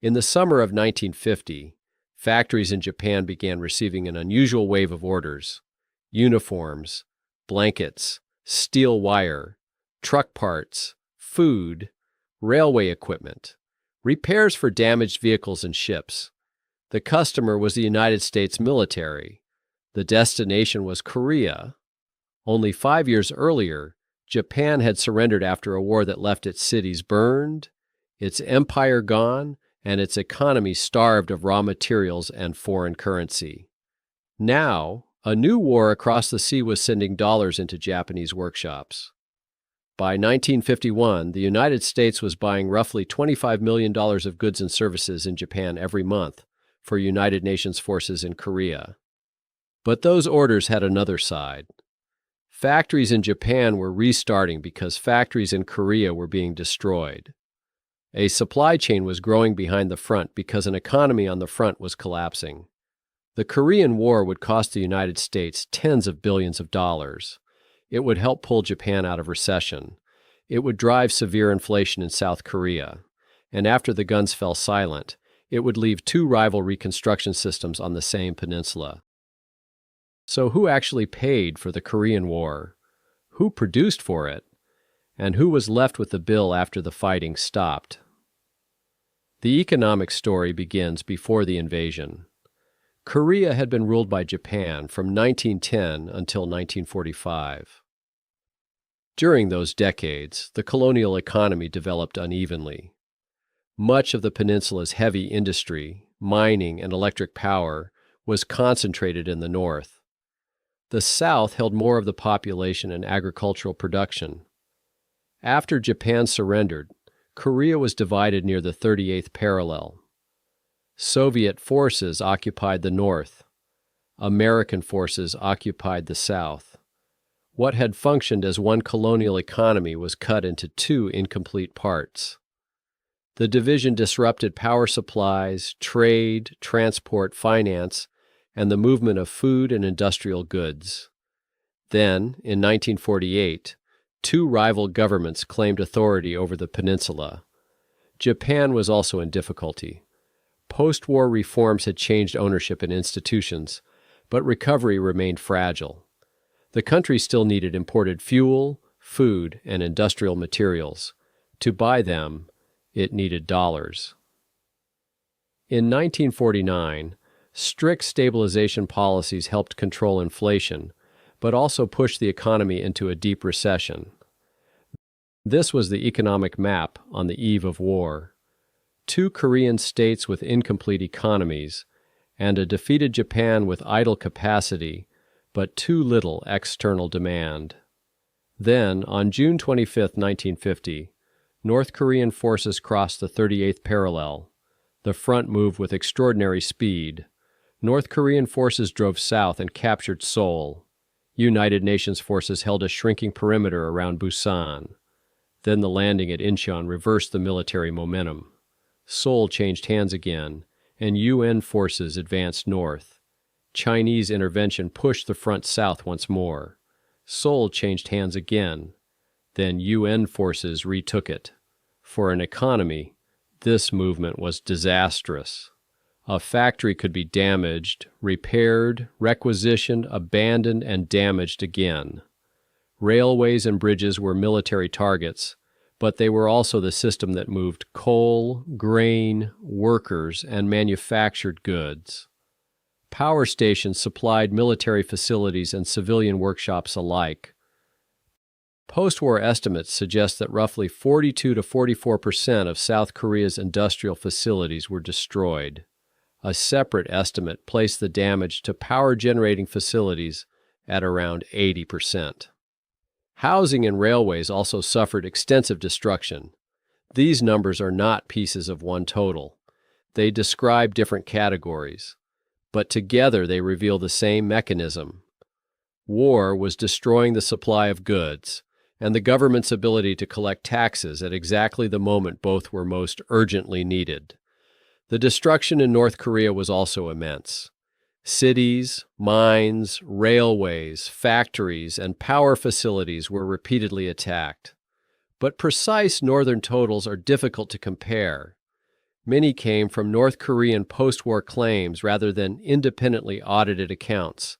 In the summer of 1950, factories in Japan began receiving an unusual wave of orders: uniforms, blankets, steel wire, truck parts, food, railway equipment, repairs for damaged vehicles and ships. The customer was the United States military. The destination was Korea. Only 5 years earlier, Japan had surrendered after a war that left its cities burned, its empire gone, and its economy starved of raw materials and foreign currency. Now, a new war across the sea was sending dollars into Japanese workshops. By 1951, the United States was buying roughly $25 million of goods and services in Japan every month for United Nations forces in Korea. But those orders had another side. Factories in Japan were restarting because factories in Korea were being destroyed. A supply chain was growing behind the front because an economy on the front was collapsing. The Korean War would cost the United States tens of billions of dollars. It would help pull Japan out of recession. It would drive severe inflation in South Korea. And after the guns fell silent, it would leave two rival reconstruction systems on the same peninsula. So who actually paid for the Korean War? Who produced for it? And who was left with the bill after the fighting stopped? The economic story begins before the invasion. Korea had been ruled by Japan from 1910 until 1945. During those decades, the colonial economy developed unevenly. Much of the peninsula's heavy industry, mining, and electric power was concentrated in the north. The South held more of the population and agricultural production. After Japan surrendered, Korea was divided near the 38th parallel. Soviet forces occupied the north. American forces occupied the south. What had functioned as one colonial economy was cut into two incomplete parts. The division disrupted power supplies, trade, transport, finance, and the movement of food and industrial goods. Then, in 1948, two rival governments claimed authority over the peninsula. Japan was also in difficulty. Post-war reforms had changed ownership and institutions, but recovery remained fragile. The country still needed imported fuel, food, and industrial materials. To buy them, it needed dollars. In 1949, strict stabilization policies helped control inflation, but also pushed the economy into a deep recession. This was the economic map on the eve of war. Two Korean states with incomplete economies, and a defeated Japan with idle capacity, but too little external demand. Then, on June 25, 1950, North Korean forces crossed the 38th parallel. The front moved with extraordinary speed. North Korean forces drove south and captured Seoul. United Nations forces held a shrinking perimeter around Busan. Then the landing at Incheon reversed the military momentum. Seoul changed hands again, and UN forces advanced north. Chinese intervention pushed the front south once more. Seoul changed hands again. Then UN forces retook it. For an economy, this movement was disastrous. A factory could be damaged, repaired, requisitioned, abandoned, and damaged again. Railways and bridges were military targets, but they were also the system that moved coal, grain, workers, and manufactured goods. Power stations supplied military facilities and civilian workshops alike. Post-war estimates suggest that roughly 42 to 44% of South Korea's industrial facilities were destroyed. A separate estimate placed the damage to power-generating facilities at around 80%. Housing and railways also suffered extensive destruction. These numbers are not pieces of one total. They describe different categories, but together they reveal the same mechanism. War was destroying the supply of goods and the government's ability to collect taxes at exactly the moment both were most urgently needed. The destruction in North Korea was also immense. Cities, mines, railways, factories, and power facilities were repeatedly attacked. But precise northern totals are difficult to compare. Many came from North Korean post-war claims rather than independently audited accounts.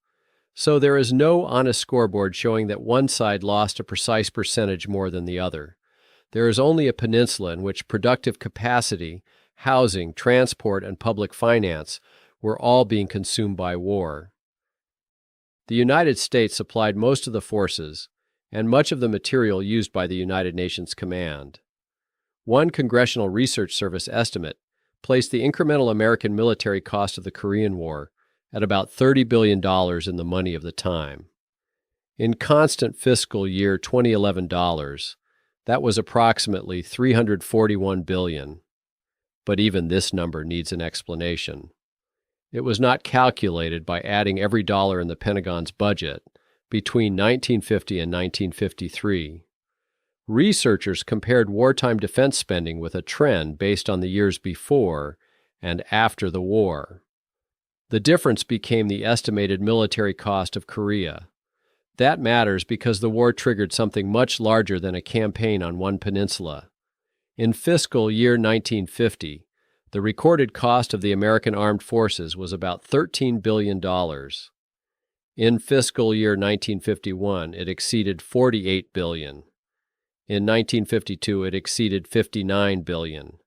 So there is no honest scoreboard showing that one side lost a precise percentage more than the other. There is only a peninsula in which productive capacity, housing, transport, and public finance were all being consumed by war. The United States supplied most of the forces and much of the material used by the United Nations Command. One Congressional Research Service estimate placed the incremental American military cost of the Korean War at about $30 billion in the money of the time. In constant fiscal year 2011 dollars, that was approximately $341 billion. But even this number needs an explanation. It was not calculated by adding every dollar in the Pentagon's budget between 1950 and 1953. Researchers compared wartime defense spending with a trend based on the years before and after the war. The difference became the estimated military cost of Korea. That matters because the war triggered something much larger than a campaign on one peninsula. In fiscal year 1950, the recorded cost of the American armed forces was about $13 billion. In fiscal year 1951, it exceeded $48 billion. In 1952, it exceeded $59 billion.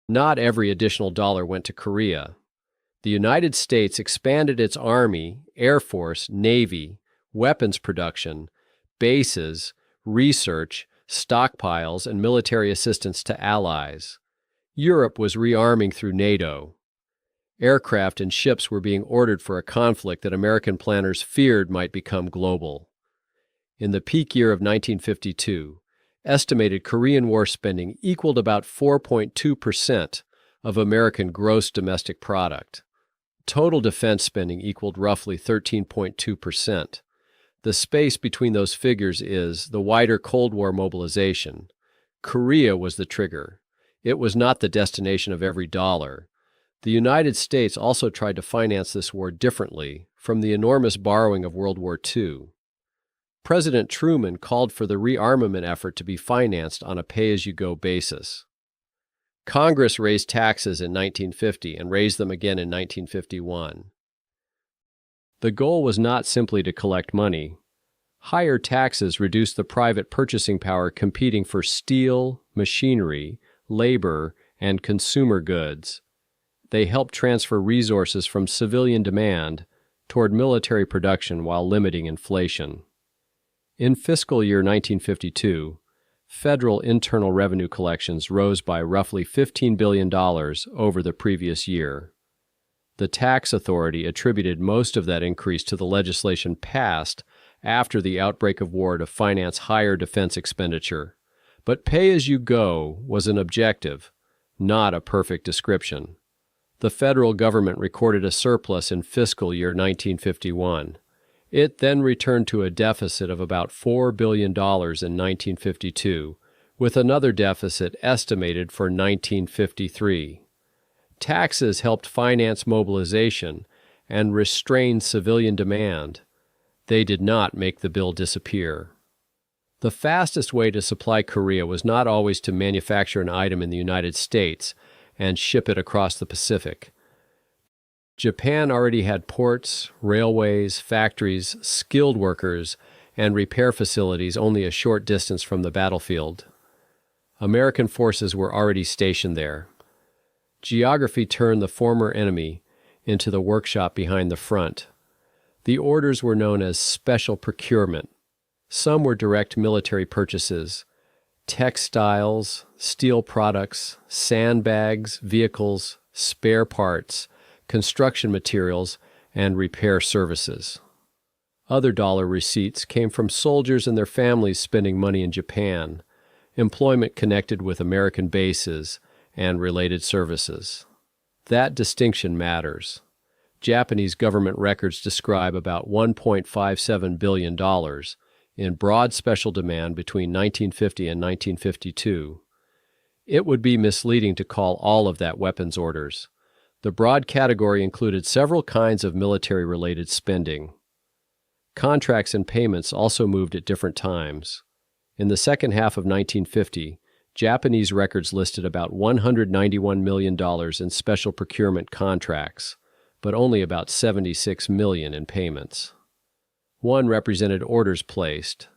Not every additional dollar went to Korea. The United States expanded its Army, Air Force, Navy, weapons production, bases, research, stockpiles, and military assistance to allies. Europe was rearming through NATO. Aircraft and ships were being ordered for a conflict that American planners feared might become global. In the peak year of 1952, estimated Korean War spending equaled about 4.2% of American gross domestic product. Total defense spending equaled roughly 13.2%. The space between those figures is the wider Cold War mobilization. Korea was the trigger. It was not the destination of every dollar. The United States also tried to finance this war differently from the enormous borrowing of World War II. President Truman called for the rearmament effort to be financed on a pay-as-you-go basis. Congress raised taxes in 1950 and raised them again in 1951. The goal was not simply to collect money. Higher taxes reduced the private purchasing power competing for steel, machinery, labor, and consumer goods. They helped transfer resources from civilian demand toward military production while limiting inflation. In fiscal year 1952, federal internal revenue collections rose by roughly $15 billion over the previous year. The tax authority attributed most of that increase to the legislation passed after the outbreak of war to finance higher defense expenditure. But pay-as-you-go was an objective, not a perfect description. The federal government recorded a surplus in fiscal year 1951. It then returned to a deficit of about $4 billion in 1952, with another deficit estimated for 1953. Taxes helped finance mobilization and restrain civilian demand. They did not make the bill disappear. The fastest way to supply Korea was not always to manufacture an item in the United States and ship it across the Pacific. Japan already had ports, railways, factories, skilled workers, and repair facilities only a short distance from the battlefield. American forces were already stationed there. Geography turned the former enemy into the workshop behind the front. The orders were known as special procurement. Some were direct military purchases: textiles, steel products, sandbags, vehicles, spare parts, construction materials, and repair services. Other dollar receipts came from soldiers and their families spending money in Japan, employment connected with American bases, and related services. That distinction matters. Japanese government records describe about $1.57 billion in broad special demand between 1950 and 1952. It would be misleading to call all of that weapons orders. The broad category included several kinds of military-related spending. Contracts and payments also moved at different times. In the second half of 1950, Japanese records listed about $191 million in special procurement contracts, but only about $76 million in payments. One represented orders placed.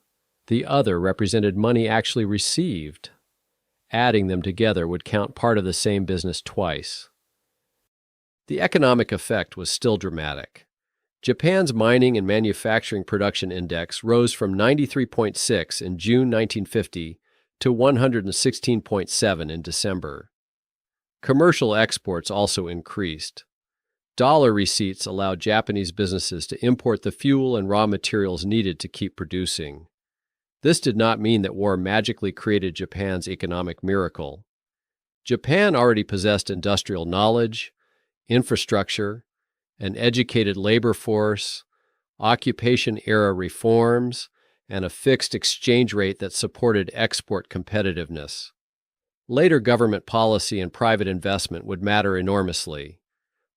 The other represented money actually received. Adding them together would count part of the same business twice. The economic effect was still dramatic. Japan's mining and manufacturing production index rose from 93.6 in June 1950 to 116.7 in December. Commercial exports also increased. Dollar receipts allowed Japanese businesses to import the fuel and raw materials needed to keep producing. This did not mean that war magically created Japan's economic miracle. Japan already possessed industrial knowledge, infrastructure, an educated labor force, occupation-era reforms, and a fixed exchange rate that supported export competitiveness. Later government policy and private investment would matter enormously,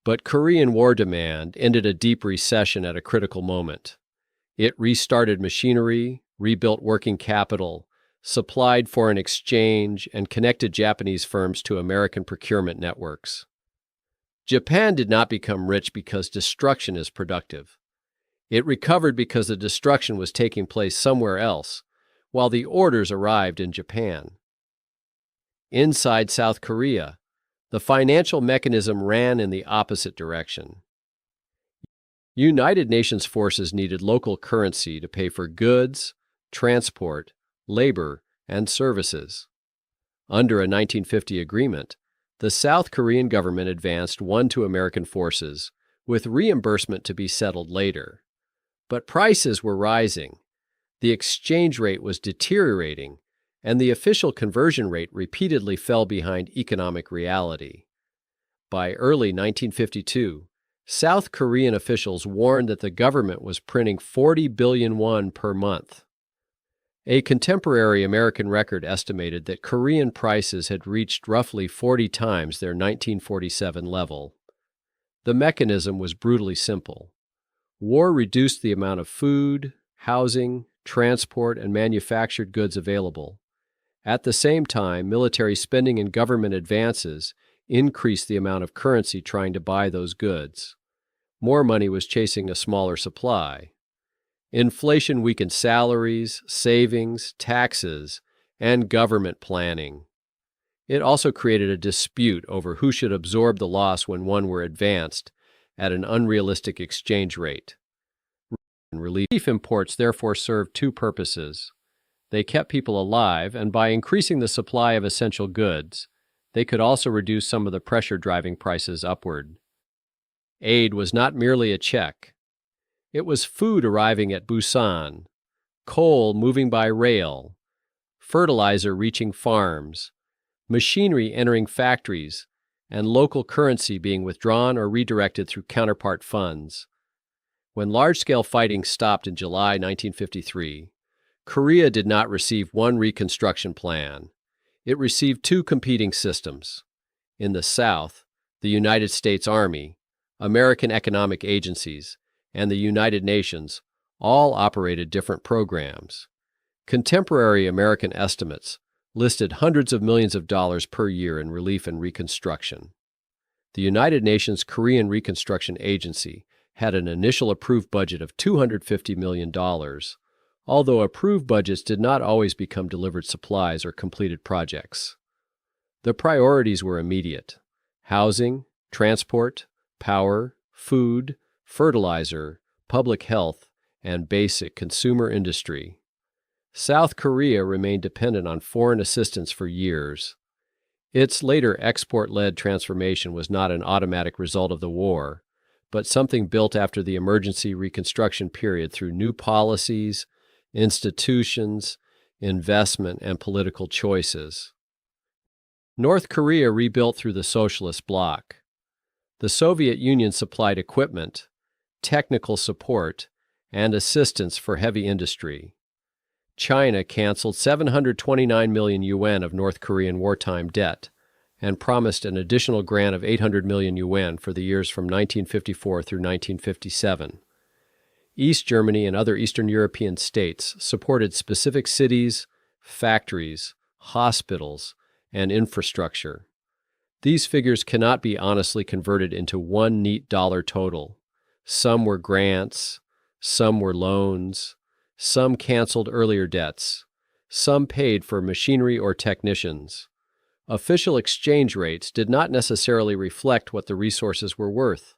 but Korean War demand ended a deep recession at a critical moment. It restarted machinery, rebuilt working capital, supplied foreign exchange, and connected Japanese firms to American procurement networks. Japan did not become rich because destruction is productive. It recovered because the destruction was taking place somewhere else, while the orders arrived in Japan. Inside South Korea, the financial mechanism ran in the opposite direction. United Nations forces needed local currency to pay for goods, transport, labor, and services. Under a 1950 agreement, the South Korean government advanced one to American forces, with reimbursement to be settled later. But prices were rising, the exchange rate was deteriorating, and the official conversion rate repeatedly fell behind economic reality. By early 1952, South Korean officials warned that the government was printing 40 billion won per month. A contemporary American record estimated that Korean prices had reached roughly 40 times their 1947 level. The mechanism was brutally simple. War reduced the amount of food, housing, transport, and manufactured goods available. At the same time, military spending and government advances increased the amount of currency trying to buy those goods. More money was chasing a smaller supply. Inflation weakened salaries, savings, taxes, and government planning. It also created a dispute over who should absorb the loss when one were advanced at an unrealistic exchange rate. Relief imports therefore served two purposes. They kept people alive, and by increasing the supply of essential goods, they could also reduce some of the pressure driving prices upward. Aid was not merely a check. It was food arriving at Busan, coal moving by rail, fertilizer reaching farms, machinery entering factories, and local currency being withdrawn or redirected through counterpart funds. When large-scale fighting stopped in July 1953, Korea did not receive one reconstruction plan. It received two competing systems. In the South, the United States Army, American economic agencies, and the United Nations all operated different programs. Contemporary American estimates listed hundreds of millions of dollars per year in relief and reconstruction. The United Nations Korean Reconstruction Agency had an initial approved budget of $250 million, although approved budgets did not always become delivered supplies or completed projects. The priorities were immediate: housing, transport, power, food, fertilizer, public health, and basic consumer industry. South Korea remained dependent on foreign assistance for years. Its later export-led transformation was not an automatic result of the war, but something built after the emergency reconstruction period through new policies, institutions, investment, and political choices. North Korea rebuilt through the socialist bloc. The Soviet Union supplied equipment, technical support, and assistance for heavy industry. China canceled 729 million yuan of North Korean wartime debt and promised an additional grant of 800 million yuan for the years from 1954 through 1957. East Germany and other Eastern European states supported specific cities, factories, hospitals, and infrastructure. These figures cannot be honestly converted into one neat dollar total. Some were grants, some were loans, some canceled earlier debts, some paid for machinery or technicians. Official exchange rates did not necessarily reflect what the resources were worth.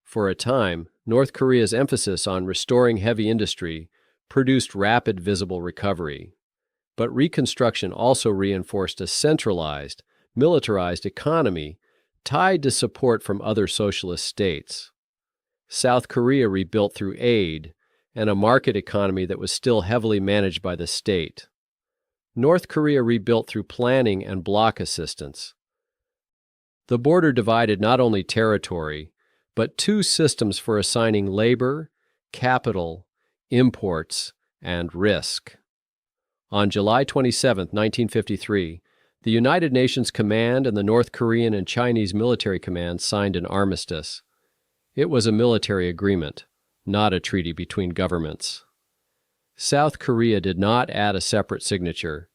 For a time, North Korea's emphasis on restoring heavy industry produced rapid visible recovery. But Reconstruction also reinforced a centralized, militarized economy tied to support from other socialist states. South Korea rebuilt through aid and a market economy that was still heavily managed by the state. North Korea rebuilt through planning and bloc assistance. The border divided not only territory, but two systems for assigning labor, capital, imports, and risk. On July 27, 1953, the United Nations Command and the North Korean and Chinese military commands signed an armistice. It was a military agreement, not a treaty between governments. South Korea did not add a separate signature.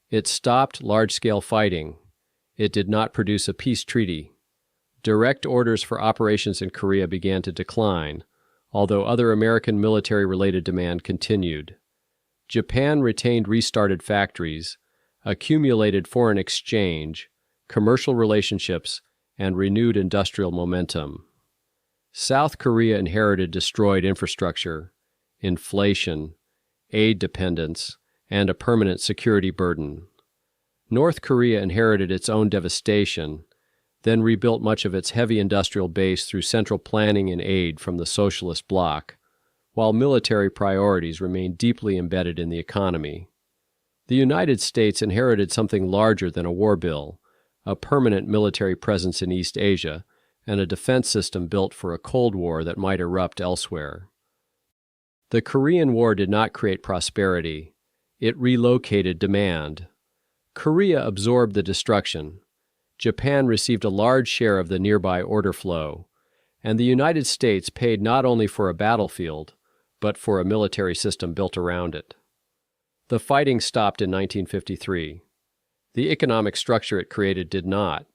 It stopped large-scale fighting. It did not produce a peace treaty. Direct orders for operations in Korea began to decline, although other American military-related demand continued. Japan retained restarted factories, accumulated foreign exchange, commercial relationships, and renewed industrial momentum. South Korea inherited destroyed infrastructure, inflation, aid dependence, and a permanent security burden. North Korea inherited its own devastation, then rebuilt much of its heavy industrial base through central planning and aid from the socialist bloc, while military priorities remained deeply embedded in the economy. The United States inherited something larger than a war bill, a permanent military presence in East Asia, and a defense system built for a Cold War that might erupt elsewhere. The Korean War did not create prosperity. It relocated demand. Korea absorbed the destruction. Japan received a large share of the nearby order flow, and the United States paid not only for a battlefield, but for a military system built around it. The fighting stopped in 1953. The economic structure it created did not.